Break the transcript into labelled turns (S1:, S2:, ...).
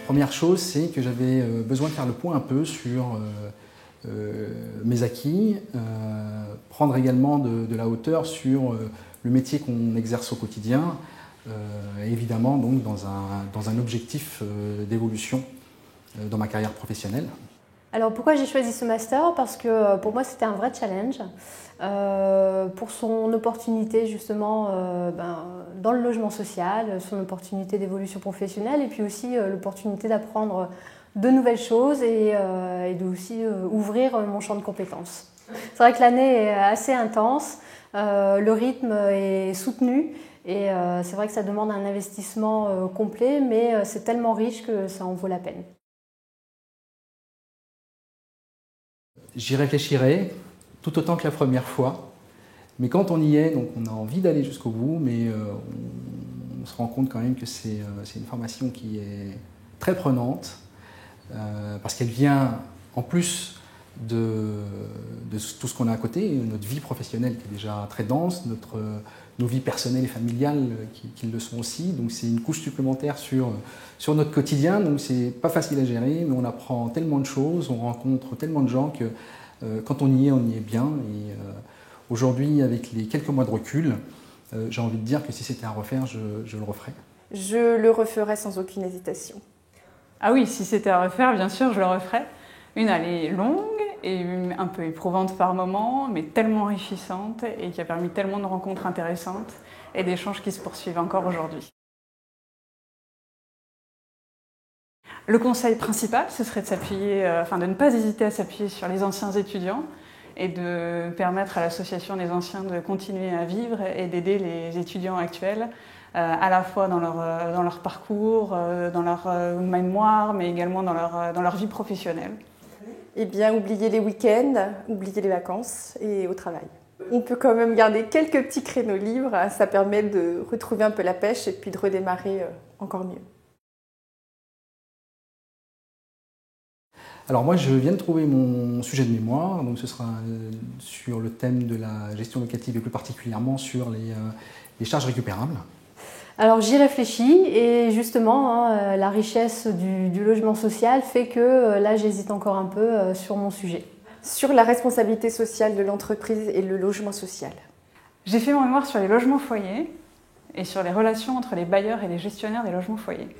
S1: Première chose, c'est que j'avais besoin de faire le point un peu sur mes acquis, prendre également de la hauteur sur le métier qu'on exerce au quotidien, évidemment donc dans un objectif d'évolution dans ma carrière professionnelle.
S2: Alors pourquoi j'ai choisi ce master? Parce que pour moi c'était un vrai challenge, pour son opportunité justement dans le logement social, son opportunité d'évolution professionnelle et puis aussi l'opportunité d'apprendre de nouvelles choses et de aussi ouvrir mon champ de compétences. C'est vrai que l'année est assez intense, le rythme est soutenu et c'est vrai que ça demande un investissement complet, mais c'est tellement riche que ça en vaut la peine.
S1: J'y réfléchirai tout autant que la première fois, mais quand on y est, donc on a envie d'aller jusqu'au bout, mais on se rend compte quand même que c'est une formation qui est très prenante, parce qu'elle vient en plus de tout ce qu'on a à côté, notre vie professionnelle qui est déjà très dense, nos vies personnelles et familiales qui le sont aussi, donc c'est une couche supplémentaire sur notre quotidien, donc c'est pas facile à gérer, mais on apprend tellement de choses, on rencontre tellement de gens que quand on y est bien. Et aujourd'hui, avec les quelques mois de recul, j'ai envie de dire que si c'était à refaire, je le referais.
S3: Je le referais sans aucune hésitation.
S4: Ah oui, si c'était à refaire, bien sûr, je le referais. Une année longue et un peu éprouvante par moments, mais tellement enrichissante et qui a permis tellement de rencontres intéressantes et d'échanges qui se poursuivent encore aujourd'hui. Le conseil principal, ce serait de s'appuyer, de ne pas hésiter à s'appuyer sur les anciens étudiants et de permettre à l'association des anciens de continuer à vivre et d'aider les étudiants actuels à la fois dans leur parcours, dans leur mémoire, mais également dans leur vie professionnelle.
S3: Eh bien, oubliez les week-ends, oubliez les vacances et au travail. On peut quand même garder quelques petits créneaux libres, ça permet de retrouver un peu la pêche et puis de redémarrer encore mieux.
S1: Alors moi, je viens de trouver mon sujet de mémoire, donc ce sera sur le thème de la gestion locative et plus particulièrement sur les charges récupérables.
S2: Alors j'y réfléchis et justement la richesse du logement social fait que là j'hésite encore un peu sur mon sujet.
S3: Sur la responsabilité sociale de l'entreprise et le logement social.
S4: J'ai fait mon mémoire sur les logements foyers et sur les relations entre les bailleurs et les gestionnaires des logements foyers.